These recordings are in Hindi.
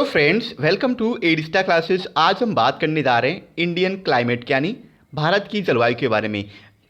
Friends, welcome to Adista classes. आज हम बात करने जा रहे हैं इंडियन क्लाइमेट यानी भारत की जलवायु के बारे में।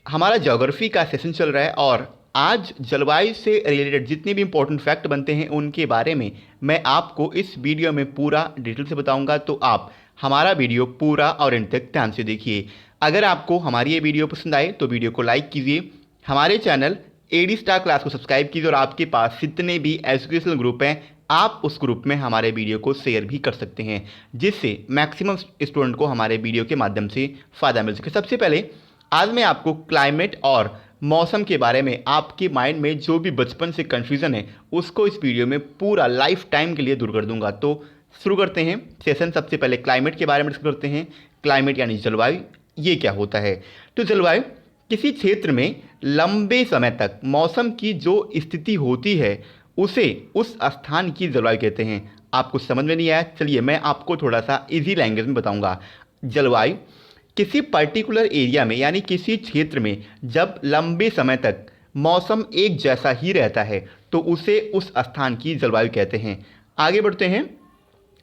हमारा ज्योग्राफी का सेशन चल रहा है और आज जलवायु से रिलेटेड जितने भी इंपॉर्टेंट फैक्ट बनते हैं उनके बारे में मैं आपको इस वीडियो में पूरा डिटेल से बताऊंगा। तो आप हमारा वीडियो पूरा और एंड तक ध्यान से देखिए। अगर आपको हमारी ये वीडियो पसंद आए तो वीडियो को लाइक कीजिए, हमारे चैनल एडी स्टार क्लास को सब्सक्राइब कीजिए और आपके पास जितने भी एजुकेशनल ग्रुप हैं आप उस ग्रुप में हमारे वीडियो को शेयर भी कर सकते हैं, जिससे मैक्सिमम स्टूडेंट को हमारे वीडियो के माध्यम से फ़ायदा मिल सके। सबसे पहले आज मैं आपको क्लाइमेट और मौसम के बारे में आपके माइंड में जो भी बचपन से कन्फ्यूज़न है उसको इस वीडियो में पूरा लाइफ टाइम के लिए दूर कर दूंगा। तो शुरू करते हैं सेशन। सबसे पहले क्लाइमेट के बारे में डिस्कस करते हैं। क्लाइमेट यानी जलवायु, ये क्या होता है? तो जलवायु किसी क्षेत्र में लंबे समय तक मौसम की जो स्थिति होती है उसे उस स्थान की जलवायु कहते हैं। आपको समझ में नहीं आया? चलिए मैं आपको थोड़ा सा इजी लैंग्वेज में बताऊंगा। जलवायु किसी पर्टिकुलर एरिया में यानी किसी क्षेत्र में जब लंबे समय तक मौसम एक जैसा ही रहता है तो उसे उस स्थान की जलवायु कहते हैं। आगे बढ़ते हैं।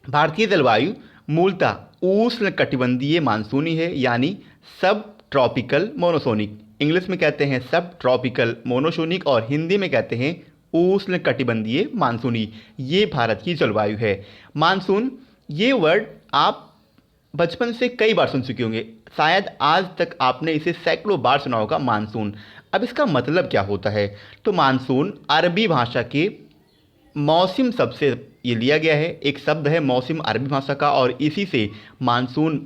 भारतीय जलवायु मूलतः उष्ण कटिबंधीय मानसूनी है यानी सब ट्रॉपिकल मोनोसोनिक। इंग्लिश में कहते हैं सब ट्रॉपिकल मोनोसोनिक और हिंदी में कहते हैं उष्ण कटिबंधीय मानसूनी। ये भारत की जलवायु है। मानसून ये वर्ड आप बचपन से कई बार सुन चुके होंगे, शायद आज तक आपने इसे सैकड़ों बार सुना होगा मानसून। अब इसका मतलब क्या होता है? तो मानसून अरबी भाषा के मौसम शब्द से ये लिया गया है। एक शब्द है मौसम अरबी भाषा का और इसी से मानसून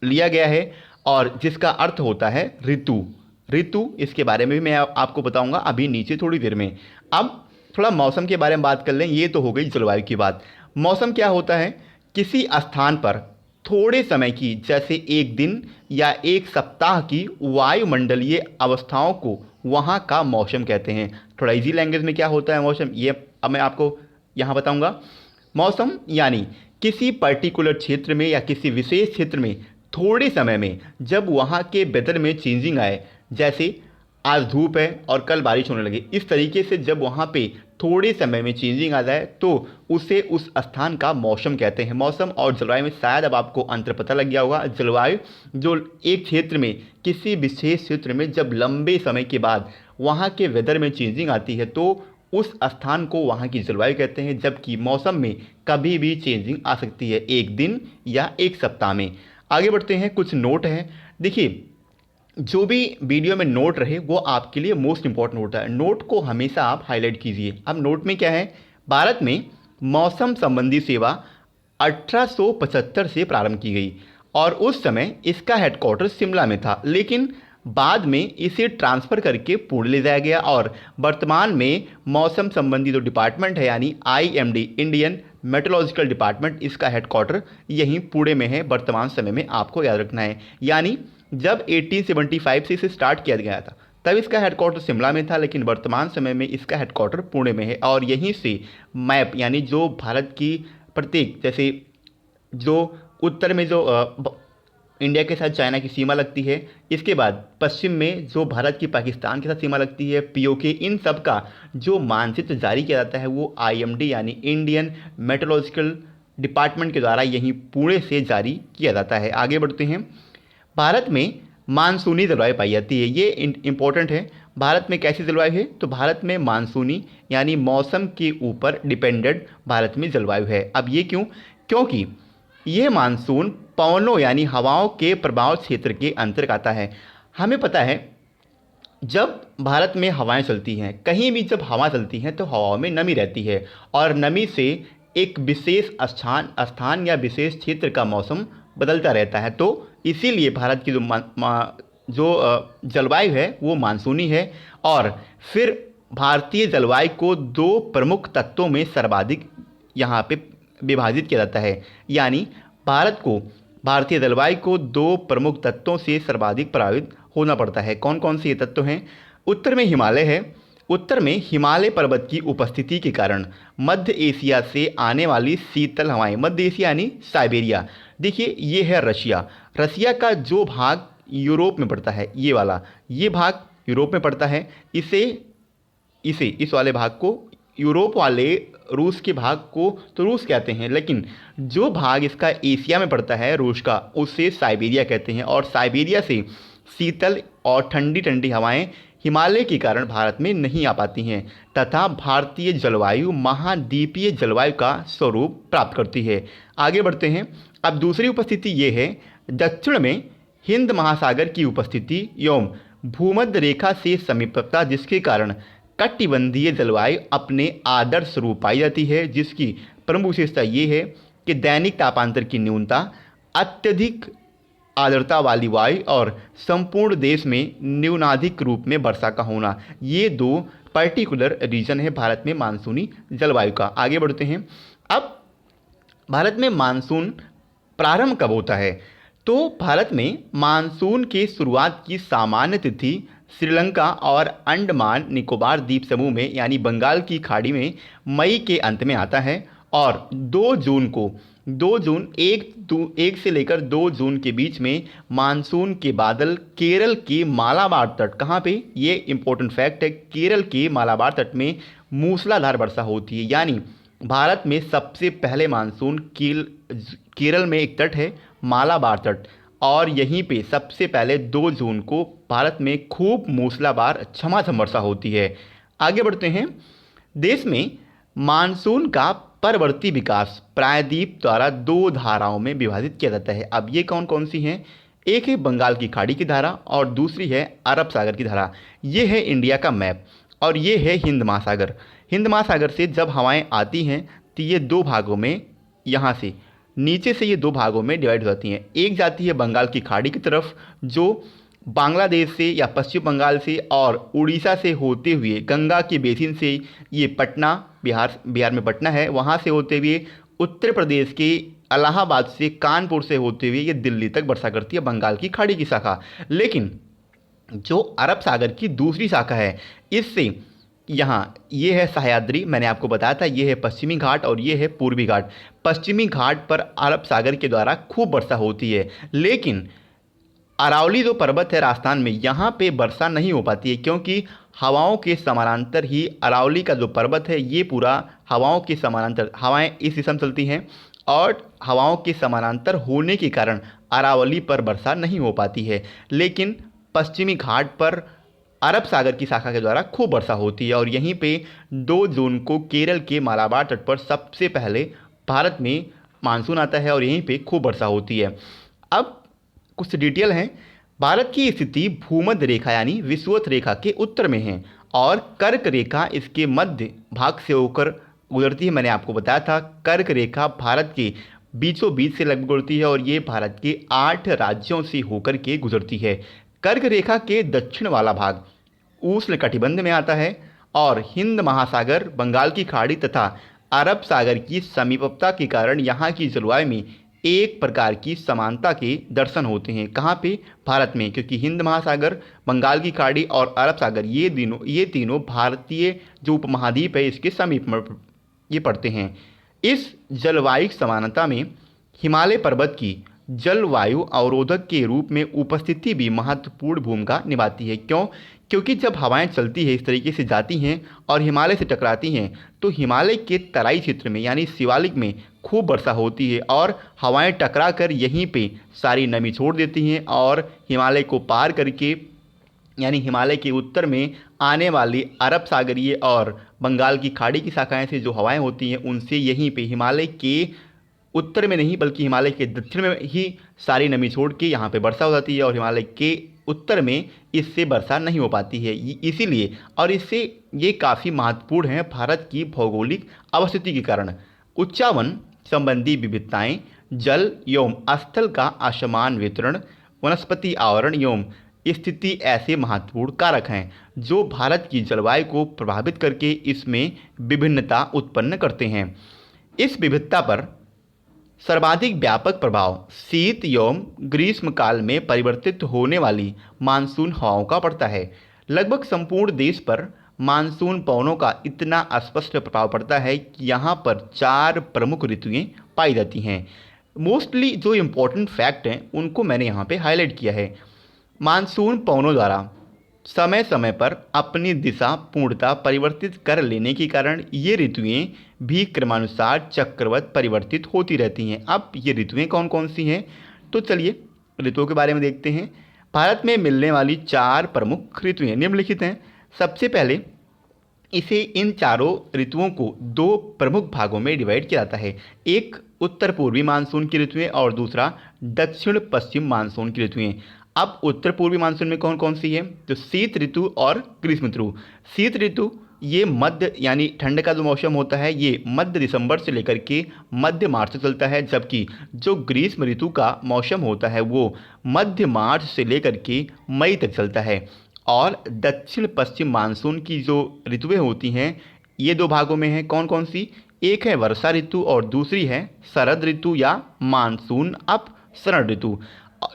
लिया गया है और जिसका अर्थ होता है ऋतु। ऋतु इसके बारे में भी मैं आपको बताऊंगा अभी नीचे थोड़ी देर में। अब थोड़ा मौसम के बारे में बात कर लें। ये तो हो गई जलवायु की बात। मौसम क्या होता है? किसी स्थान पर थोड़े समय की, जैसे एक दिन या एक सप्ताह की वायुमंडलीय अवस्थाओं को वहाँ का मौसम कहते हैं। थोड़ा इजी लैंग्वेज में क्या होता है मौसम, ये अब मैं आपको यहाँ बताऊँगा। मौसम यानी किसी पर्टिकुलर क्षेत्र में या किसी विशेष क्षेत्र में थोड़े समय में जब वहाँ के वेदर में चेंजिंग आए, जैसे आज धूप है और कल बारिश होने लगे, इस तरीके से जब वहाँ पे थोड़े समय में चेंजिंग आ जाए तो उसे उस स्थान का मौसम कहते हैं। मौसम और जलवायु में शायद अब आपको अंतर पता लग गया होगा। जलवायु जो एक क्षेत्र में किसी विशेष क्षेत्र में जब लंबे समय के बाद वहाँ के वेदर में चेंजिंग आती है तो उस स्थान को वहाँ की जलवायु कहते हैं, जबकि मौसम में कभी भी चेंजिंग आ सकती है, एक दिन या एक सप्ताह में। आगे बढ़ते हैं। कुछ नोट हैं। देखिए, जो भी वीडियो में नोट रहे वो आपके लिए मोस्ट इंपॉर्टेंट होता है। नोट को हमेशा आप हाईलाइट कीजिए। अब नोट में क्या है? भारत में मौसम संबंधी सेवा 1875 से प्रारंभ की गई और उस समय इसका हेडक्वार्टर शिमला में था, लेकिन बाद में इसे ट्रांसफ़र करके पुणे ले जाया गया और वर्तमान में मौसम संबंधी जो डिपार्टमेंट है यानी IMD इंडियन मेट्रोलॉजिकल डिपार्टमेंट, इसका हेडक्वार्टर यहीं पुणे में है। वर्तमान समय में आपको याद रखना है। यानी जब 1875 से इसे स्टार्ट किया गया था तब इसका हेडक्वार्टर शिमला में था, लेकिन वर्तमान समय में इसका हेडक्वार्टर पुणे में है। और यहीं से मैप यानी जो भारत की प्रत्येक, जैसे जो उत्तर में जो इंडिया के साथ चाइना की सीमा लगती है, इसके बाद पश्चिम में जो भारत की पाकिस्तान के साथ सीमा लगती है POK, इन सब का जो मानचित्र जारी किया जाता है वो IMD यानी इंडियन मेट्रोलॉजिकल डिपार्टमेंट के द्वारा यहीं पुणे से जारी किया जाता है। आगे बढ़ते हैं। भारत में मानसूनी जलवायु पाई जाती है। ये इम्पोर्टेंट है। भारत में कैसी जलवायु है? तो भारत में मानसूनी यानी मौसम के ऊपर डिपेंडेंट भारत में जलवायु है। अब ये क्यों? क्योंकि ये मानसून पवनों यानी हवाओं के प्रभाव क्षेत्र के अंतर्गत आता है। हमें पता है जब भारत में हवाएं चलती हैं, कहीं भी जब हवा चलती हैं तो हवाओं में नमी रहती है और नमी से एक विशेष स्थान या विशेष क्षेत्र का मौसम बदलता रहता है। तो इसीलिए भारत की जो जलवायु है वो मानसूनी है। और फिर भारतीय जलवायु को दो प्रमुख तत्वों में सर्वाधिक यहाँ पे विभाजित किया जाता है। यानी भारतीय जलवायु को दो प्रमुख तत्वों से सर्वाधिक प्रभावित होना पड़ता है। कौन कौन से ये तत्व हैं? उत्तर में हिमालय है। उत्तर में हिमालय पर्वत की उपस्थिति के कारण मध्य एशिया से आने वाली शीतल हवाएं, मध्य एशिया यानी साइबेरिया। देखिए, ये है रशिया। रशिया का जो भाग यूरोप में पड़ता है, ये वाला, ये भाग यूरोप में पड़ता है। इस वाले भाग को यूरोप वाले रूस के भाग को तो रूस कहते हैं, लेकिन जो भाग इसका एशिया में पड़ता है रूस का, उसे साइबेरिया कहते हैं। और साइबेरिया से शीतल और ठंडी ठंडी हवाएं हिमालय के कारण भारत में नहीं आ पाती हैं तथा भारतीय जलवायु महाद्वीपीय जलवायु का स्वरूप प्राप्त करती है। आगे बढ़ते हैं। अब दूसरी उपस्थिति ये है, दक्षिण में हिंद महासागर की उपस्थिति एवं भूमध्य रेखा से समीपता, जिसके कारण कटिबंधीय जलवायु अपने आदर्श रूप पाई जाती है, जिसकी प्रमुख विशेषता ये है कि दैनिक तापांतर की न्यूनता, अत्यधिक आर्द्रता वाली वायु और संपूर्ण देश में न्यूनाधिक रूप में वर्षा का होना, ये दो पर्टिकुलर रीजन है भारत में मानसूनी जलवायु का। आगे बढ़ते हैं। अब भारत में मानसून प्रारंभ कब होता है? तो भारत में मानसून के शुरुआत की सामान्य तिथि श्रीलंका और अंडमान निकोबार द्वीप समूह में यानी बंगाल की खाड़ी में मई के अंत में आता है और 2 जून को 1 से लेकर 2 जून के बीच में मानसून के बादल केरल के मालाबार तट, कहाँ पे, ये इंपॉर्टेंट फैक्ट है, केरल के मालाबार तट में मूसलाधार वर्षा होती है। यानी भारत में सबसे पहले मानसून केरल में एक तट है मालाबार तट, और यहीं पे सबसे पहले 2 जून को भारत में खूब मूसलाधार झमाझम वर्षा होती है। आगे बढ़ते हैं। देश में मानसून का परवर्ती विकास प्रायद्वीप द्वारा 2 धाराओं में विभाजित किया जाता है। अब ये कौन कौन सी हैं? एक है बंगाल की खाड़ी की धारा और दूसरी है अरब सागर की धारा। ये है इंडिया का मैप और ये है हिंद महासागर। हिंद महासागर से जब हवाएं आती हैं तो ये 2 भागों में, यहाँ से नीचे से ये 2 भागों में डिवाइड हो जाती हैं। एक जाती है बंगाल की खाड़ी की तरफ, जो बांग्लादेश से या पश्चिम बंगाल से और उड़ीसा से होते हुए गंगा के बेसिन से, ये पटना, बिहार में पटना है, वहाँ से होते हुए उत्तर प्रदेश के इलाहाबाद से, कानपुर से होते हुए ये दिल्ली तक वर्षा करती है, बंगाल की खाड़ी की शाखा। लेकिन जो अरब सागर की दूसरी शाखा है, इससे यहाँ ये है सह्याद्री, मैंने आपको बताया था, ये है पश्चिमी घाट और ये है पूर्वी घाट। पश्चिमी घाट पर अरब सागर के द्वारा खूब वर्षा होती है, लेकिन अरावली जो पर्वत है राजस्थान में, यहाँ पे वर्षा नहीं हो पाती है, क्योंकि हवाओं के समानांतर ही अरावली का जो पर्वत है, ये पूरा हवाओं के समानांतर, हवाएं इस दिशा में चलती हैं और हवाओं के समानांतर होने के कारण अरावली पर वर्षा नहीं हो पाती है। लेकिन पश्चिमी घाट पर अरब सागर की शाखा के द्वारा खूब वर्षा होती है और यहीं पे 2 जून को केरल के मालाबार तट पर सबसे पहले भारत में मानसून आता है और यहीं पे खूब वर्षा होती है। अब कुछ डिटेल हैं। भारत की स्थिति भूमध्य रेखा यानी विषुवत रेखा के उत्तर में है और कर्क रेखा इसके मध्य भाग से होकर गुजरती है। मैंने आपको बताया था कर्क रेखा भारत के बीचों बीच से लगभग गुजरती है और ये भारत के 8 राज्यों से होकर के गुजरती है। कर्क रेखा के दक्षिण वाला भाग उष्णकटिबंध में आता है और हिंद महासागर, बंगाल की खाड़ी तथा अरब सागर की समीपता के कारण यहाँ की जलवायु में एक प्रकार की समानता के दर्शन होते हैं। कहाँ पे? भारत में, क्योंकि हिंद महासागर, बंगाल की खाड़ी और अरब सागर ये तीनों भारतीय जो उपमहाद्वीप है इसके समीप में ये पड़ते हैं। इस जलवायु समानता में हिमालय पर्वत की जलवायु अवरोधक के रूप में उपस्थिति भी महत्वपूर्ण भूमिका निभाती है। क्यों? क्योंकि जब हवाएं चलती है इस तरीके से जाती हैं और हिमालय से टकराती हैं तो हिमालय के तराई क्षेत्र में यानी शिवालिक में खूब वर्षा होती है और हवाएं टकरा कर यहीं पे सारी नमी छोड़ देती हैं और हिमालय को पार करके यानी हिमालय के उत्तर में आने वाली अरब सागरीय और बंगाल की खाड़ी की शाखाएं से जो हवाएं होती हैं उनसे यहीं पे हिमालय के उत्तर में नहीं बल्कि हिमालय के दक्षिण में ही सारी नमी छोड़ के यहाँ पे वर्षा हो जाती है और हिमालय के उत्तर में इससे वर्षा नहीं हो पाती है। इसीलिए और इससे ये काफ़ी महत्वपूर्ण है भारत की भौगोलिक अवस्थिति के कारण। उच्चावन संबंधी विविधताएं, जल एवं स्थल का असमान वितरण, वनस्पति आवरण एवं स्थिति ऐसे महत्वपूर्ण कारक हैं जो भारत की जलवायु को प्रभावित करके इसमें विभिन्नता उत्पन्न करते हैं। इस विविधता पर सर्वाधिक व्यापक प्रभाव शीत एवं ग्रीष्म काल में परिवर्तित होने वाली मानसून हवाओं का पड़ता है। लगभग संपूर्ण देश पर मानसून पवनों का इतना स्पष्ट प्रभाव पड़ता है कि यहाँ पर 4 प्रमुख ऋतुएं पाई जाती हैं। मोस्टली जो इम्पोर्टेंट फैक्ट हैं उनको मैंने यहाँ पे हाईलाइट किया है। मानसून पवनों द्वारा समय समय पर अपनी दिशा पूर्णतः परिवर्तित कर लेने के कारण ये ऋतुएं भी क्रमानुसार चक्रवत परिवर्तित होती रहती हैं। अब ये ऋतुएं कौन कौन सी हैं, तो चलिए ऋतुओं के बारे में देखते हैं। भारत में मिलने वाली 4 प्रमुख ऋतुएं निम्नलिखित हैं। सबसे पहले इसे इन चारों ऋतुओं को 2 प्रमुख भागों में डिवाइड किया जाता है। एक उत्तर पूर्वी मानसून की ऋतुएं और दूसरा दक्षिण पश्चिम मानसून की ऋतुएं। अब उत्तर पूर्वी मानसून में कौन कौन सी है, तो शीत ऋतु और ग्रीष्म ऋतु। शीत ऋतु ये मध्य यानी ठंड का जो मौसम होता है ये मध्य दिसंबर से लेकर के मध्य मार्च तक चलता है, जबकि जो ग्रीष्म ऋतु का मौसम होता है वो मध्य मार्च से लेकर के मई तक चलता है। और दक्षिण पश्चिम मानसून की जो ऋतुएं होती हैं ये 2 भागों में हैं। कौन कौन सी, एक है वर्षा ऋतु और दूसरी है शरद ऋतु या मानसून अपसरण ऋतु।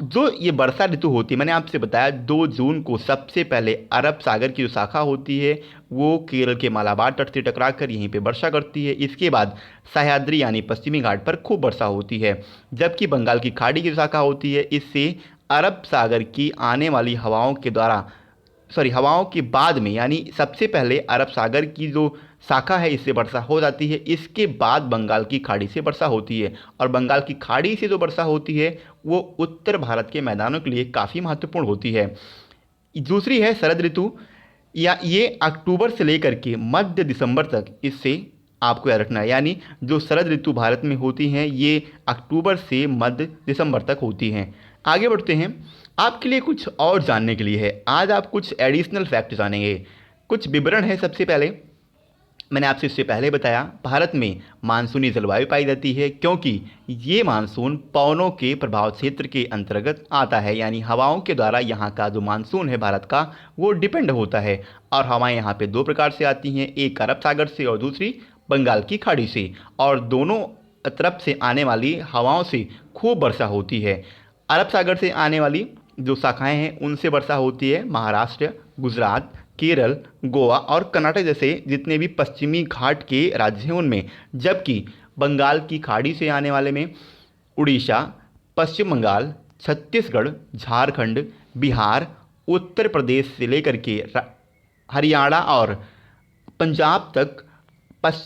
जो ये वर्षा ऋतु होती है, मैंने आपसे बताया 2 जून को सबसे पहले अरब सागर की जो शाखा होती है वो केरल के मालाबार तट से टकरा कर यहीं पे वर्षा करती है। इसके बाद सह्याद्री यानी पश्चिमी घाट पर खूब वर्षा होती है, जबकि बंगाल की खाड़ी की जो शाखा होती है इससे अरब सागर की आने वाली हवाओं के बाद में यानी सबसे पहले अरब सागर की जो शाखा है इससे वर्षा हो जाती है, इसके बाद बंगाल की खाड़ी से वर्षा होती है। और बंगाल की खाड़ी से जो वर्षा होती है वो उत्तर भारत के मैदानों के लिए काफ़ी महत्वपूर्ण होती है। दूसरी है शरद ऋतु, या ये अक्टूबर से लेकर के मध्य दिसंबर तक, इससे आपको याद रखना है, यानी जो शरद ऋतु भारत में होती हैं ये अक्टूबर से मध्य दिसंबर तक होती हैं। आगे बढ़ते हैं, आपके लिए कुछ और जानने के लिए है। आज आप कुछ एडिशनल फैक्ट जानेंगे, कुछ विवरण है। सबसे पहले मैंने आपसे इससे पहले बताया भारत में मानसूनी जलवायु पाई जाती है क्योंकि ये मानसून पवनों के प्रभाव क्षेत्र के अंतर्गत आता है, यानी हवाओं के द्वारा यहाँ का जो मानसून है भारत का वो डिपेंड होता है। और हवाएं यहाँ पे 2 प्रकार से आती हैं, एक अरब सागर से और दूसरी बंगाल की खाड़ी से, और दोनों तरफ से आने वाली हवाओं से खूब वर्षा होती है। अरब सागर से आने वाली जो शाखाएं हैं उनसे वर्षा होती है महाराष्ट्र, गुजरात, केरल, गोवा और कर्नाटक जैसे जितने भी पश्चिमी घाट के राज्य हैं उनमें, जबकि बंगाल की खाड़ी से आने वाले में उड़ीसा, पश्चिम बंगाल, छत्तीसगढ़, झारखंड, बिहार, उत्तर प्रदेश से लेकर के हरियाणा और पंजाब तक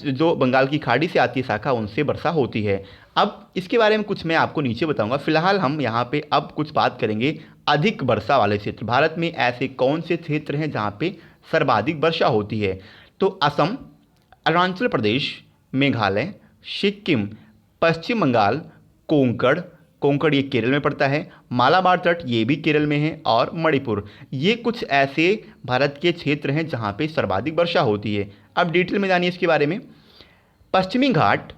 जो बंगाल की खाड़ी से आती है शाखा उनसे वर्षा होती है। अब इसके बारे में कुछ मैं आपको नीचे बताऊंगा। फिलहाल हम यहाँ पे अब कुछ बात करेंगे अधिक वर्षा वाले क्षेत्र। भारत में ऐसे कौन से क्षेत्र हैं जहाँ पे सर्वाधिक वर्षा होती है, तो असम, अरुणाचल प्रदेश, मेघालय, सिक्किम, पश्चिम बंगाल, कोंकण कोंकण ये केरल में पड़ता है, मालाबार तट ये भी केरल में है, और मणिपुर, ये कुछ ऐसे भारत के क्षेत्र हैं जहाँ पे सर्वाधिक वर्षा होती है। अब डिटेल में जानिए इसके बारे में। पश्चिमी घाट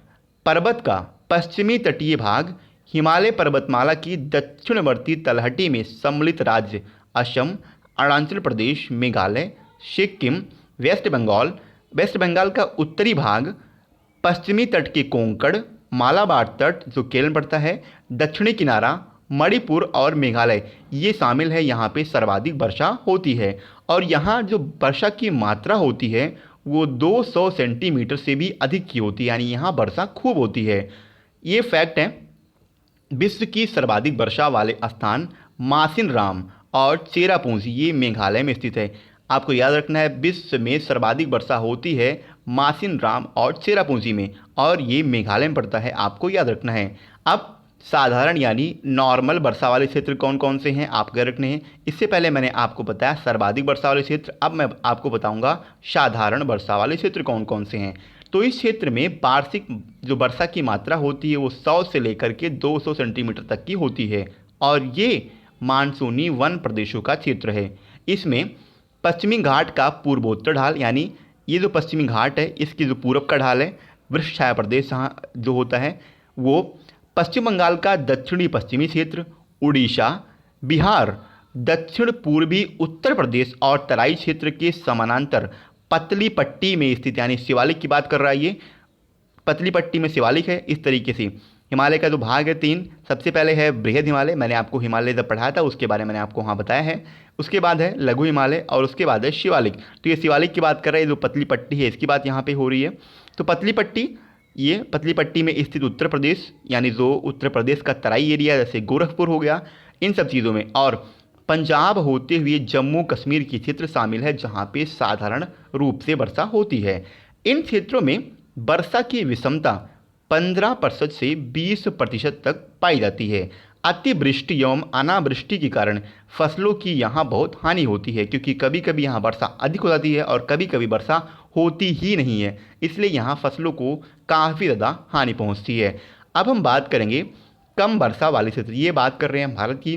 पर्वत का पश्चिमी तटीय भाग हिमालय पर्वतमाला की दक्षिणवर्ती तलहटी में सम्मिलित राज्य असम, अरुणाचल प्रदेश, मेघालय, सिक्किम, वेस्ट बंगाल का उत्तरी भाग, पश्चिमी तट के कोंकण, मालाबार तट जो केरल में पड़ता है, दक्षिणी किनारा, मणिपुर और मेघालय ये शामिल है। यहाँ पे सर्वाधिक वर्षा होती है और यहाँ जो वर्षा की मात्रा होती है वो 200 सेंटीमीटर से भी अधिक की होती है, यानी यहाँ वर्षा खूब होती है। ये फैक्ट है। विश्व की सर्वाधिक वर्षा वाले स्थान मासिनराम और चेरापूंजी ये मेघालय में स्थित है। आपको याद रखना है विश्व में सर्वाधिक वर्षा होती है मासिनराम और चेरापूंजी में, और ये मेघालय में पड़ता है, आपको याद रखना है। अब साधारण यानी नॉर्मल वर्षा वाले क्षेत्र कौन कौन से हैं आपको याद रखने हैं। इससे पहले मैंने आपको बताया सर्वाधिक वर्षा वाले क्षेत्र, अब मैं आपको बताऊंगा साधारण वर्षा वाले क्षेत्र कौन कौन से हैं। तो इस क्षेत्र में वार्षिक जो वर्षा की मात्रा होती है वो 100 से लेकर के 200 सेंटीमीटर तक की होती है, और ये मानसूनी वन प्रदेशों का क्षेत्र है। इसमें पश्चिमी घाट का पूर्वोत्तर ढाल, यानी ये जो पश्चिमी घाट है इसकी जो पूरब का ढाल है वृक्ष छाया प्रदेश जहाँ जो होता है वो, पश्चिम बंगाल का दक्षिणी पश्चिमी क्षेत्र, उड़ीसा, बिहार, दक्षिण पूर्वी उत्तर प्रदेश और तराई क्षेत्र के समानांतर पतली पट्टी में स्थित, यानी शिवालिक की बात कर रहा है ये, पतली पट्टी में शिवालिक है। इस तरीके से हिमालय का जो भाग है 3, सबसे पहले है बृहद हिमालय, मैंने आपको हिमालय जब पढ़ाया था उसके बारे में मैंने आपको वहाँ बताया है। उसके बाद है लघु हिमालय और उसके बाद है शिवालिक। तो ये शिवालिक की बात कर रहे हैं, जो पतली पट्टी है इसकी बात यहाँ पे हो रही है। तो पतली पट्टी में स्थित उत्तर प्रदेश, यानी जो उत्तर प्रदेश का तराई एरिया जैसे गोरखपुर हो गया, इन सब चीज़ों में, और पंजाब होते हुए जम्मू कश्मीर के क्षेत्र शामिल है जहाँ पे साधारण रूप से वर्षा होती है। इन क्षेत्रों में वर्षा की विषमता 15% से 20% तक पाई जाती है। अतिवृष्टि एवं अनावृष्टि के कारण फसलों की यहाँ बहुत हानि होती है, क्योंकि कभी कभी यहाँ वर्षा अधिक हो जाती है और कभी कभी वर्षा होती ही नहीं है, इसलिए यहाँ फसलों को काफ़ी ज़्यादा हानि पहुँचती है। अब हम बात करेंगे कम वर्षा वाले क्षेत्र, ये बात कर रहे हैं भारत की।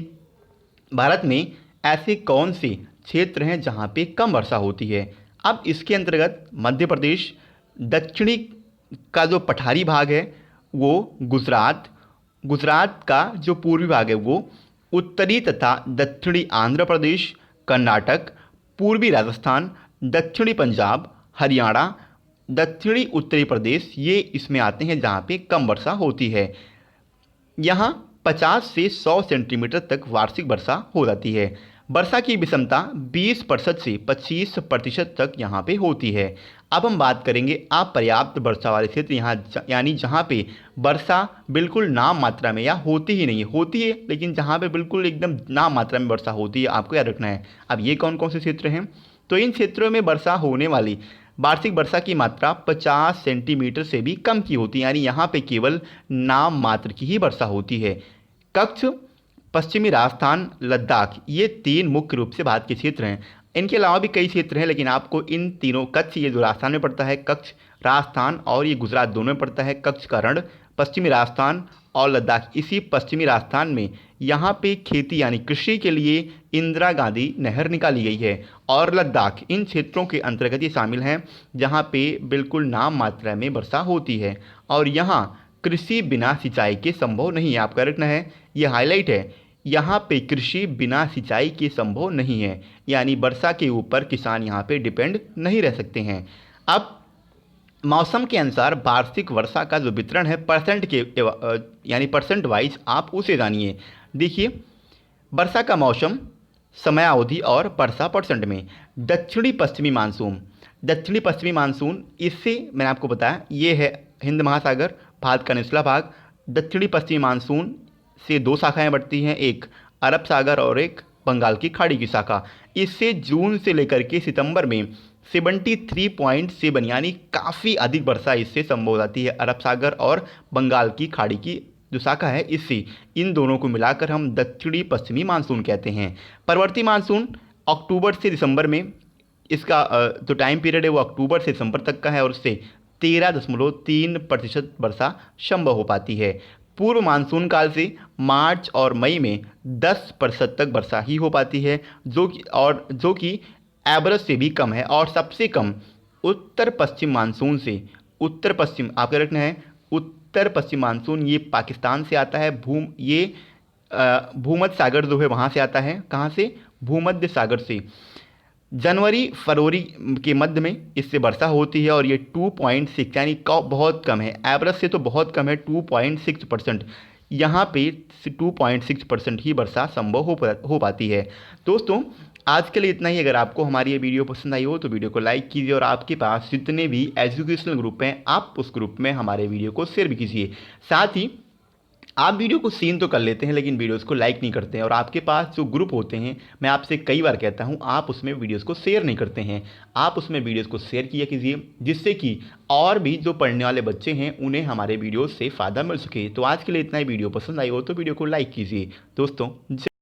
भारत में ऐसे कौन से क्षेत्र हैं जहाँ पे कम वर्षा होती है? अब इसके अंतर्गत मध्य प्रदेश, दक्षिणी का जो पठारी भाग है वो गुजरात, गुजरात का जो पूर्वी भाग है वो उत्तरी तथा दक्षिणी आंध्र प्रदेश, कर्नाटक, पूर्वी राजस्थान, दक्षिणी पंजाब, हरियाणा, दक्षिणी उत्तरी प्रदेश, ये इसमें आते हैं जहाँ पे कम वर्षा होती है। यहाँ 50 से 100 सेंटीमीटर तक वार्षिक वर्षा हो जाती है। वर्षा की विषमता 20% से 25% तक यहाँ पे होती है। अब हम बात करेंगे अपर्याप्त वर्षा वाले क्षेत्र, यहाँ यानी जहाँ पे वर्षा बिल्कुल नाम मात्रा में या होती ही नहीं है, होती है लेकिन जहाँ पे बिल्कुल एकदम नाम मात्रा में वर्षा होती है, आपको याद रखना है। अब ये कौन कौन से क्षेत्र हैं? तो इन क्षेत्रों में वर्षा होने वाली वार्षिक वर्षा की मात्रा 50 सेंटीमीटर से भी कम की होती है, यानी यहाँ पे केवल नाम मात्र की ही वर्षा होती है। कच्छ, पश्चिमी राजस्थान, लद्दाख, ये 3 मुख्य रूप से भारत के क्षेत्र हैं। इनके अलावा भी कई क्षेत्र हैं, लेकिन आपको इन तीनों, कच्छ ये जो राजस्थान में पड़ता है, कच्छ राजस्थान और ये गुजरात दोनों में पड़ता है, कच्छ का रण पश्चिमी राजस्थान और लद्दाख इसी पश्चिमी राजस्थान में, यहाँ पे खेती यानी कृषि के लिए इंदिरा गांधी नहर निकाली गई है। और लद्दाख इन क्षेत्रों के अंतर्गत ये शामिल हैं जहाँ पे बिल्कुल नाम मात्रा में वर्षा होती है और यहाँ कृषि बिना सिंचाई के संभव नहीं है। आपका रखना है, ये हाईलाइट है, यहाँ पे कृषि बिना सिंचाई के संभव नहीं है, यानी वर्षा के ऊपर किसान यहाँ पे डिपेंड नहीं रह सकते हैं। अब मौसम के अनुसार वार्षिक वर्षा का जो वितरण है परसेंट के यानी परसेंट वाइज आप उसे जानिए। देखिए, वर्षा का मौसम, समयावधि और वर्षा परसेंट में। दक्षिणी पश्चिमी मानसून, दक्षिणी पश्चिमी मानसून, इससे मैंने आपको बताया ये है हिंद महासागर, भारत का निचला भाग। दक्षिणी पश्चिमी मानसून से 2 शाखाएं बढ़ती हैं, एक अरब सागर और एक बंगाल की खाड़ी की शाखा। इससे जून से लेकर के सितंबर में 73.7 यानी काफ़ी अधिक वर्षा इससे संभव हो जाती है। अरब सागर और बंगाल की खाड़ी की जो शाखा है, इससे इन दोनों को मिलाकर हम दक्षिणी पश्चिमी मानसून कहते हैं। परवर्ती मानसून अक्टूबर से दिसंबर में, इसका जो टाइम पीरियड है वो अक्टूबर से दिसंबर तक का है और उससे 13.3% वर्षा संभव हो पाती है। पूर्व मानसून काल से मार्च और मई में 10% तक वर्षा ही हो पाती है, जो कि एवरेज से भी कम है। और सबसे कम उत्तर पश्चिम मानसून से, उत्तर पश्चिम आपका रखना है, उत्तर पश्चिम मानसून ये पाकिस्तान से आता है। भूमध्य सागर जो है वहाँ से आता है, कहाँ से? भूमध्य सागर से। जनवरी फरवरी के मध्य में इससे वर्षा होती है और ये 2.6 यानी बहुत कम है, एवरेज से तो बहुत कम है, 2.6%। यहाँ पे 2.6% ही वर्षा संभव हो पाती है। दोस्तों, आज के लिए इतना ही। अगर आपको हमारी ये वीडियो पसंद आई हो तो वीडियो को लाइक कीजिए और आपके पास जितने भी एजुकेशनल ग्रुप हैं आप उस ग्रुप में हमारे वीडियो को शेयर भी कीजिए। साथ ही आप वीडियो को सीन तो कर लेते हैं लेकिन वीडियोस को लाइक नहीं करते हैं, और आपके पास जो ग्रुप होते हैं, मैं आपसे कई बार कहता हूं, आप उसमें वीडियोस को शेयर नहीं करते हैं। आप उसमें वीडियोस को शेयर किया कीजिए, जिससे कि और भी जो पढ़ने वाले बच्चे हैं उन्हें हमारे वीडियोस से फ़ायदा मिल सके। तो आज के लिए इतना ही। वीडियो पसंद आई हो तो वीडियो को लाइक कीजिए। दोस्तों,